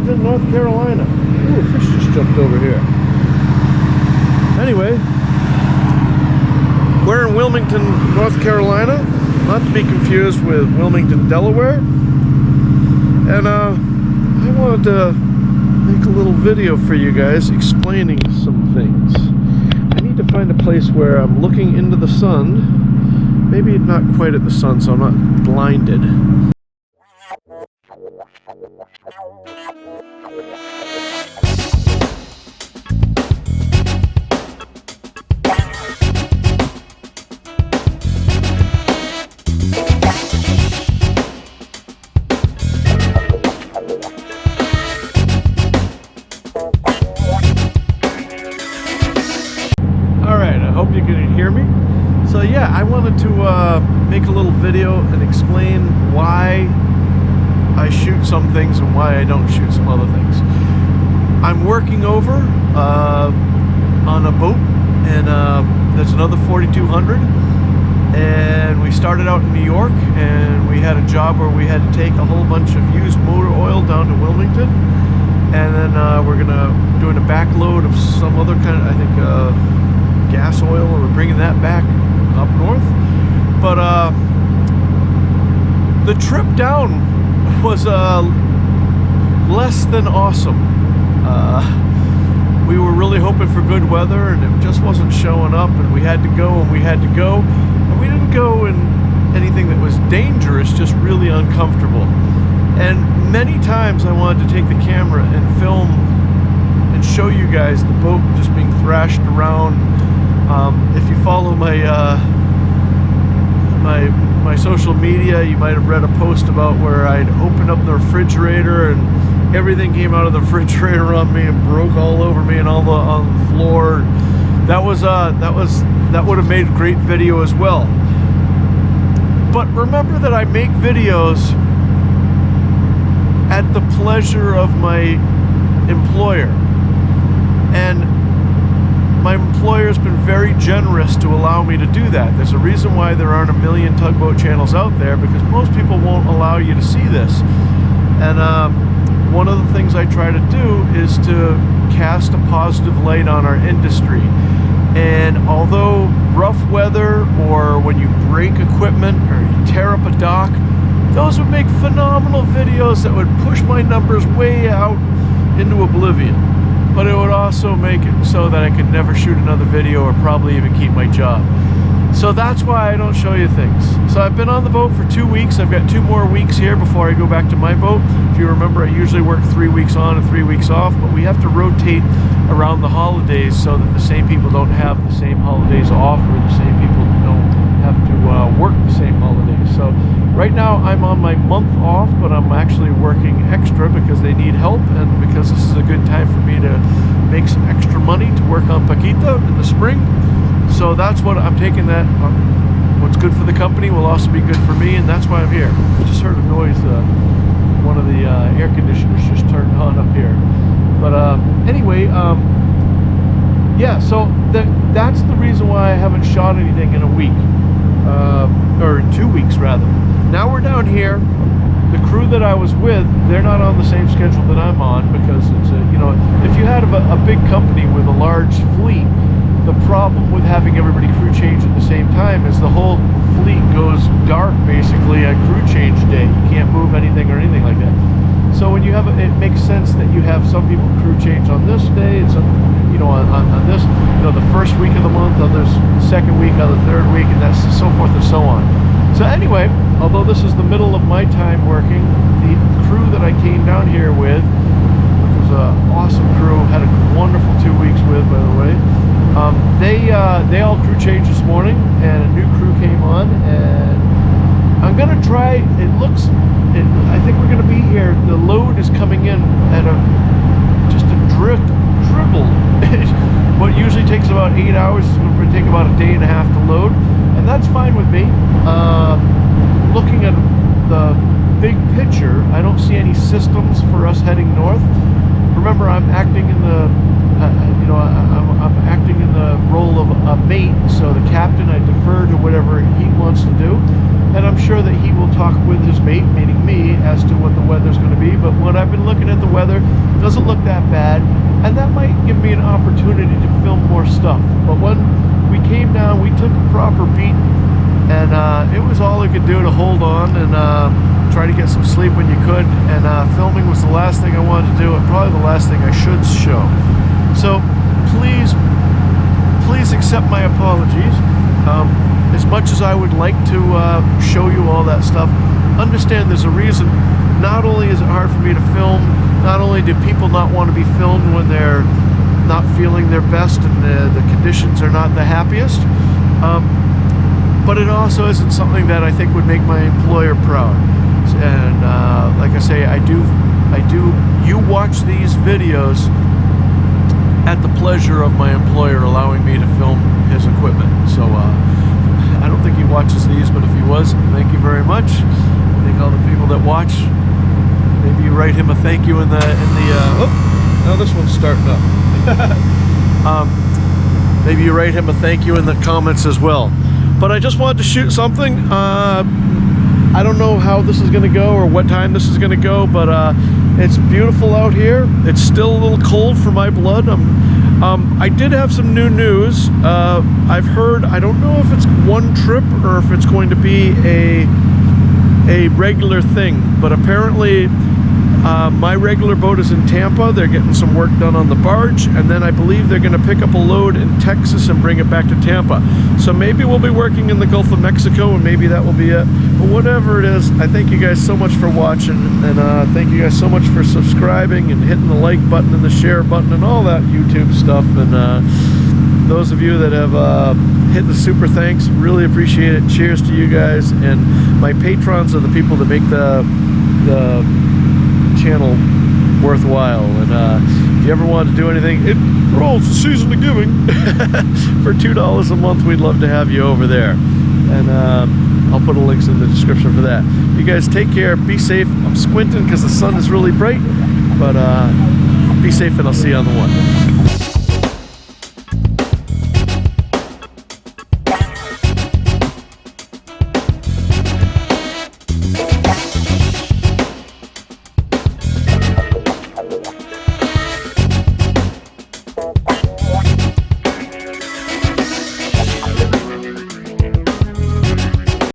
Wilmington, North Carolina. Ooh, a fish just jumped over here. Anyway, we're in Wilmington, North Carolina, not to be confused with Wilmington, Delaware. And I wanted to make a little video for you guys explaining some things. I need to find a place where I'm looking into the sun. Maybe not quite at the sun, so I'm not blinded. Hope you can hear me. So yeah, I wanted to make a little video and explain why I shoot some things and why I don't shoot some other things. I'm working over on a boat, and that's another 4200, and we started out in New York, and we had a job where we had to take a whole bunch of used motor oil down to Wilmington, and then we're doing a backload of some other kind of, I think, gas oil, or we're bringing that back up north. But the trip down was less than awesome. We were really hoping for good weather, and it just wasn't showing up, and we had to go, and we had to go, and we didn't go in anything that was dangerous, just really uncomfortable. And many times I wanted to take the camera and film and show you guys the boat just being thrashed around. If you follow my my social media, you might have read a post about where I'd opened up the refrigerator and everything came out of the refrigerator on me and broke all over me and on the floor. That would have made a great video as well. But remember that I make videos at the pleasure of my employer, and my employer has been very generous to allow me to do that. There's a reason why there aren't a million tugboat channels out there, because most people won't allow you to see this. And one of the things I try to do is to cast a positive light on our industry. And although rough weather, or when you break equipment or you tear up a dock, those would make phenomenal videos that would push my numbers way out into oblivion. But it would also make it so that I could never shoot another video, or probably even keep my job. So that's why I don't show you things. So I've been on the boat for 2 weeks. I've got 2 more weeks here before I go back to my boat. If you remember, I usually work 3 weeks on and 3 weeks off, but we have to rotate around the holidays so that the same people don't have the same holidays off, or the same people don't have to work the same holidays. So right now I'm on my month off, but I'm actually working extra because they need help, and because this is a good time for me to make some extra money to work on Paquita in the spring. So that's what I'm taking. That what's good for the company will also be good for me, and that's why I'm here. I just heard a noise. One of the air conditioners just turned on up here. But anyway, yeah, so that's the reason why I haven't shot anything in a week, or in 2 weeks rather. Now we're down here. The crew that I was with, they're not on the same schedule that I'm on, because it's if you had a big company with a large fleet, the problem with having everybody crew change at the same time is the whole fleet goes dark basically at crew change day. You can't move anything or anything like that. So when you have it makes sense that you have some people crew change on this day, and some, on this, the first week of the month, others the second week, other third week, and that's so forth and so on. So anyway, although this is the middle of my time working, the crew that I came down here with, which was an awesome crew, had a wonderful 2 weeks with, by the way, they all crew changed this morning, and a new crew came on, and I'm gonna try. I think we're gonna be here. The load is coming in at just a dribble. What usually takes about 8 hours is going to take about a day and a half to load, and that's fine with me. Looking at the big picture, I don't see any systems for us heading north. Remember, I'm acting in the I'm acting in the role of a mate, so the captain, I defer to whatever he wants to do, and I'm sure that he will talk with his mate, meaning me, as to what the weather's going to be. But when I've been looking at the weather, it doesn't look that bad, and that might give me an opportunity to film more stuff. But when we came down, we took a proper beat, and it was all I could do to hold on and try to get some sleep when you could, and filming was the last thing I wanted to do, and probably the last thing I should show. So please accept my apologies. As much as I would like to show you all that stuff, understand there's a reason. Not only is it hard for me to film, not only do people not want to be filmed when they're not feeling their best and the conditions are not the happiest, but it also isn't something that I think would make my employer proud. And like I say, you watch these videos at the pleasure of my employer allowing me to film his equipment. So I don't think he watches these, but if he was, thank you very much. I think all the people that watch, maybe you write him a thank you in the oh, now this one's starting up. Maybe you write him a thank you in the comments as well. But I just wanted to shoot something. I don't know how this is going to go or what time this is going to go, but it's beautiful out here. It's still a little cold for my blood. I did have some new news. I've heard, I don't know if it's one trip or if it's going to be a regular thing, but apparently my regular boat is in Tampa. They're getting some work done on the barge, and then I believe they're going to pick up a load in Texas and bring it back to Tampa. So maybe we'll be working in the Gulf of Mexico, and maybe that will be it. But whatever it is, I thank you guys so much for watching, and thank you guys so much for subscribing and hitting the like button and the share button and all that YouTube stuff. And those of you that have hit the super thanks, really appreciate it. Cheers to you guys. And my patrons are the people that make the channel worthwhile. And if you ever want to do anything, it's the season of giving. For $2 a month, we'd love to have you over there. And I'll put a links in the description for that. You guys take care, be safe. I'm squinting because the sun is really bright, but be safe, and I'll see you on the one.